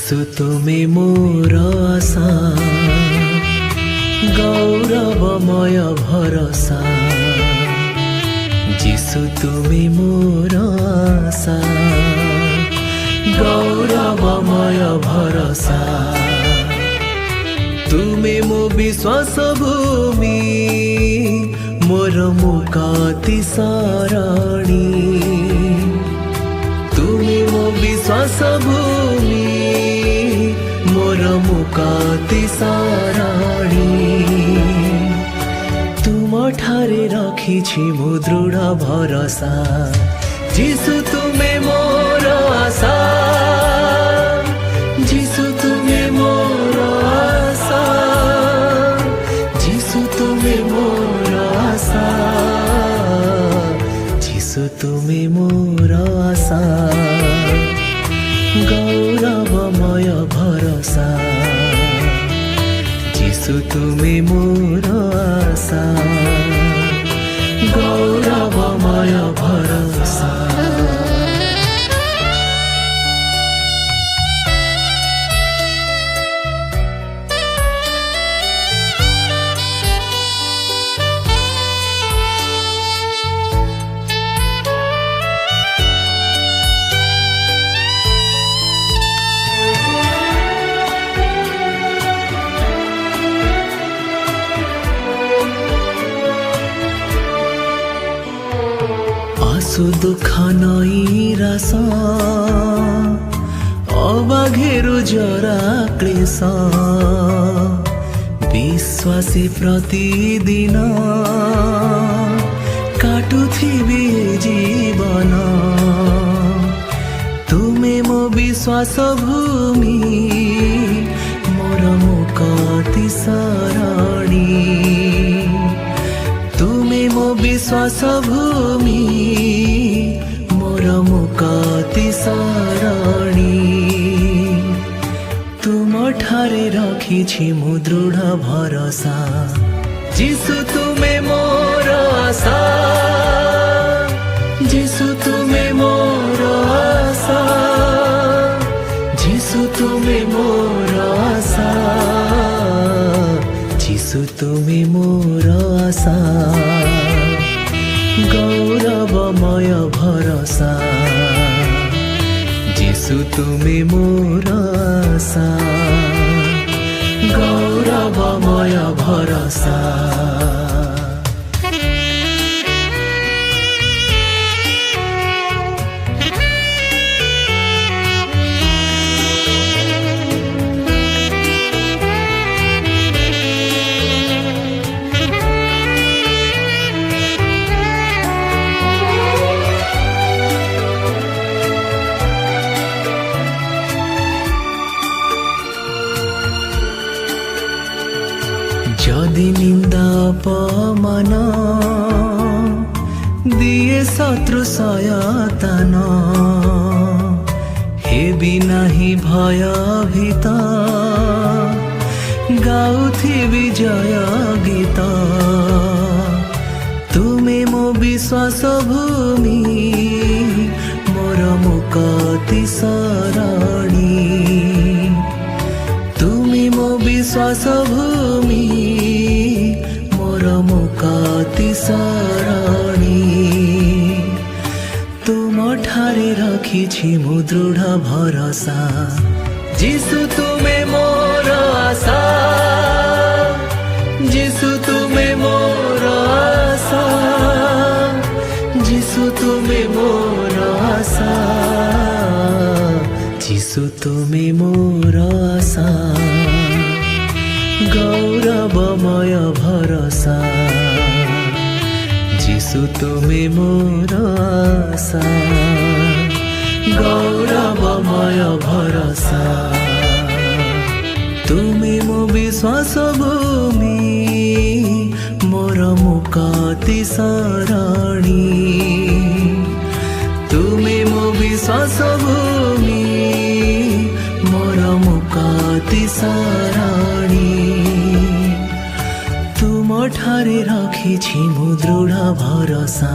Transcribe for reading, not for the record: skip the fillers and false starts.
जीशु तुमे मोर आशा, गौरवमय भरोसा। जीशु तुमे मोर आशा, गौरवमय भरोसा। तुमे मो विश्वास भूमि, मोर मुक्ति सरणी। तुमे मो विश्वास भूमि, मोर मुक्ति सरणी। तुम ठारे रखिछि मो दृढ़ भरोसा। जीशु तुमे मोर आशा, जीशु तुमे मोर आशा। जीशु तुमे मोर आशा, जीशु तुमे मोर आशा। गौरवमय भरोसा। जीशु तुमे मोर आशा, गौरवमय भरोसा। आसु दुख नैरास, अबाघेरु जरा क्लेश। विश्वासी प्रतिदिन काटुथिबे जीवन। तुमे मो विश्वास भूमि, मोर मुक्ति सरणी। तुमे मो विश्वास भूमि, मोर मुक्ति सरणी। तुम ठारे रखिछि मो दृढ़ भरोसा। जीशु तुमे मोर आशा, जीशु तुमे मोर आशा। जीशु तुमे मोर आशा, जीशु तुमे मोर आशा। गौरवमय भरोसा। जीशु तुमे मोर आशा, गौरवमय भरोसा। जदि निंदा अपमान दिए शत्रु सयतान, हेबि नाही भयभीत, गाउथिबि जय गीत। तुमे मो विश्वास भूमि, मोर मुक्ति सरणी। तुमे मो विश्वास भूमि, मोर मुक्ति सरणी। तुम ठारे रखिछि मो दृढ़ भरोसा। जीशु तुमे मोर आशा, जीशु तुमे मोर आशा। जीशु तुमे मोर आशा, जीशु तुमे मोर आशा। गौरवमय भरोसा। जीशु तुमे मोर आशा, गौरवमय भरोसा। तुमे मो विश्वास भूमि, मोर मुक्ति सरणी। तुमे मो विश्वास भूमि, मोर मुक्ति सरणी। तुम ठारे रखिछि मो दृढ़ भरोसा।